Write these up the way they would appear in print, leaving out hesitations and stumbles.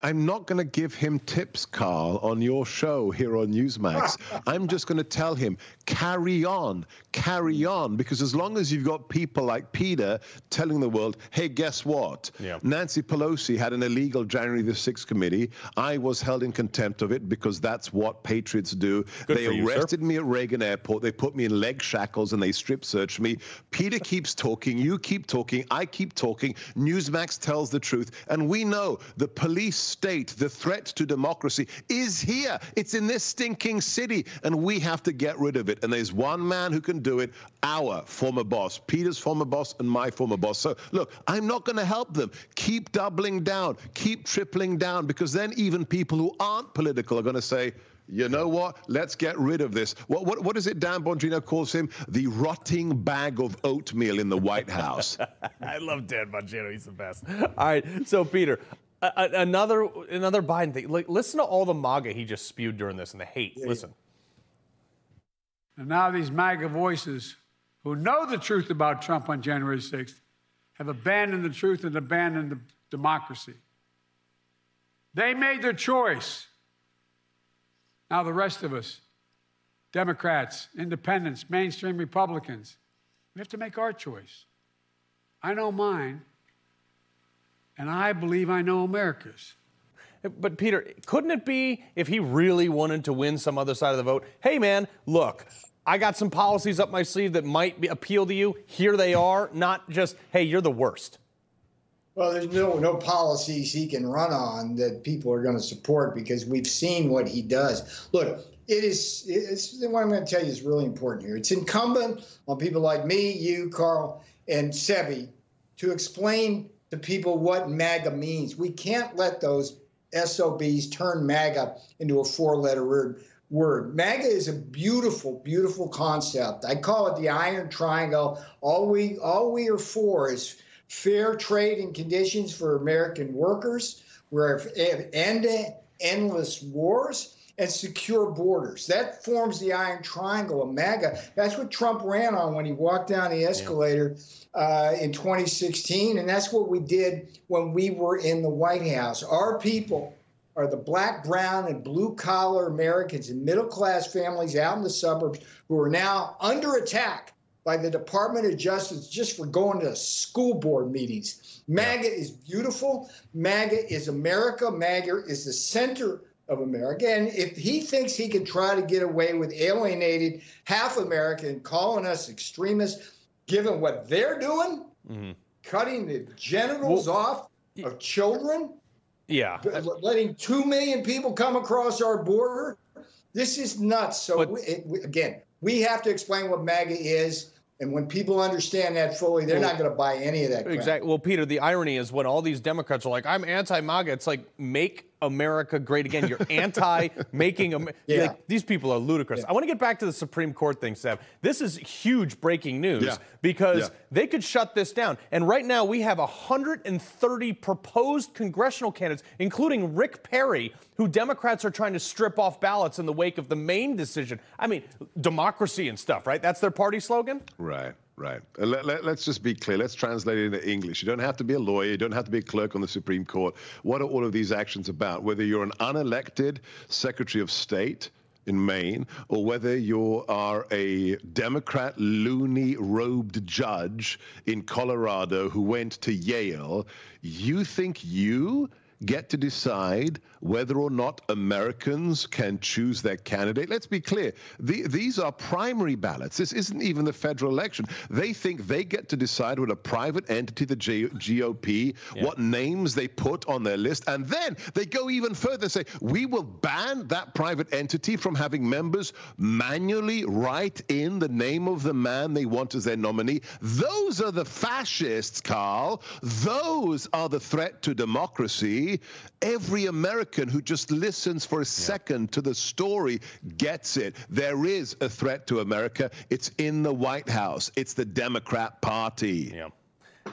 I'm not going to give him tips, Carl, on your show here on Newsmax. I'm just going to tell him, carry on, because as long as you've got people like Peter telling the world, hey, guess what? Yeah. Nancy Pelosi had an illegal January the 6th committee. I was held in contempt of it because that's what patriots do. They arrested me at Reagan Airport. They put me in leg shackles and they strip searched me. Peter keeps talking. You keep talking. I keep talking. Newsmax tells the truth. And we know the police state, the threat to democracy is here. It's in this stinking city. And we have to get rid of it. And there's one man who can do it, our former boss, Peter's former boss and my former boss. So look, I'm not going to help them. Keep doubling down. Keep tripling down, because then even people who aren't political are going to say, you know what? Let's get rid of this. What is it Dan Bongino calls him? The rotting bag of oatmeal in the White House. I love Dan Bongino. He's the best. All right. So, Peter, another Biden thing. Like, listen to all the MAGA he just spewed during this and the hate. Yeah, listen. And now these MAGA voices who know the truth about Trump on January 6th have abandoned the truth and abandoned the democracy. They made their choice. Now the rest of us, Democrats, independents, mainstream Republicans, we have to make our choice. I know mine, and I believe I know America's. But, Peter, couldn't it be, if he really wanted to win some other side of the vote, hey, man, look, I got some policies up my sleeve that might appeal to you. Here they are, not just, hey, you're the worst. Well, there's no policies he can run on that people are going to support, because we've seen what he does. Look, it's what I'm going to tell you is really important here. It's incumbent on people like me, you, Carl, and Sebi to explain to people what MAGA means. We can't let those SOBs turn MAGA into a four-letter word. MAGA is a beautiful, beautiful concept. I call it the Iron Triangle. All we are for is fair trade and conditions for American workers, where endless wars, and secure borders. That forms the Iron Triangle of MAGA. That's what Trump ran on when he walked down the escalator in 2016, and that's what we did when we were in the White House. Our people are the black, brown, and blue-collar Americans and middle-class families out in the suburbs who are now under attack by the Department of Justice just for going to school board meetings. MAGA is beautiful. MAGA is America. MAGA is the center of America. And if he thinks he can try to get away with alienating half America and calling us extremists, given what they're doing, cutting the genitals off of children, letting 2 million people come across our border, this is nuts. So again, we have to explain what MAGA is. And when people understand that fully, they're not going to buy any of that crap. Exactly. Well, Peter, the irony is when all these Democrats are like, I'm anti-MAGA, it's like, make America great again. You're anti-making America. Like, these people are ludicrous. I want to get back to the Supreme Court thing, Seb. This is huge breaking news because they could shut this down. And right now we have 130 proposed congressional candidates, including Rick Perry, who Democrats are trying to strip off ballots in the wake of the Maine decision. I mean, democracy and stuff, right? That's their party slogan? Right. Right. Let's just be clear. Let's translate it into English. You don't have to be a lawyer. You don't have to be a clerk on the Supreme Court. What are all of these actions about? Whether you're an unelected Secretary of State in Maine, or whether you are a Democrat loony-robed judge in Colorado who went to Yale, you think you get to decide whether or not Americans can choose their candidate. Let's be clear. These are primary ballots. This isn't even the federal election. They think they get to decide what a private entity, the GOP, what names they put on their list. And then they go even further and say, we will ban that private entity from having members manually write in the name of the man they want as their nominee. Those are the fascists, Carl. Those are the threat to democracy. Every American who just listens for a second to the story gets it. There is a threat to America. It's in the White House. It's the Democrat Party. Yeah,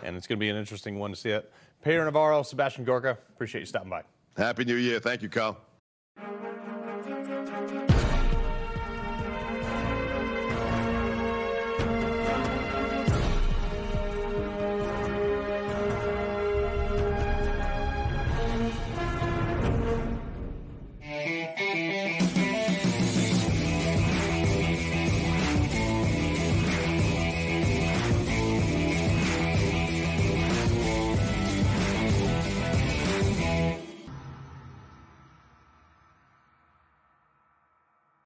and it's going to be an interesting one to see it. Peter Navarro, Sebastian Gorka, appreciate you stopping by. Happy New Year. Thank you, Carl.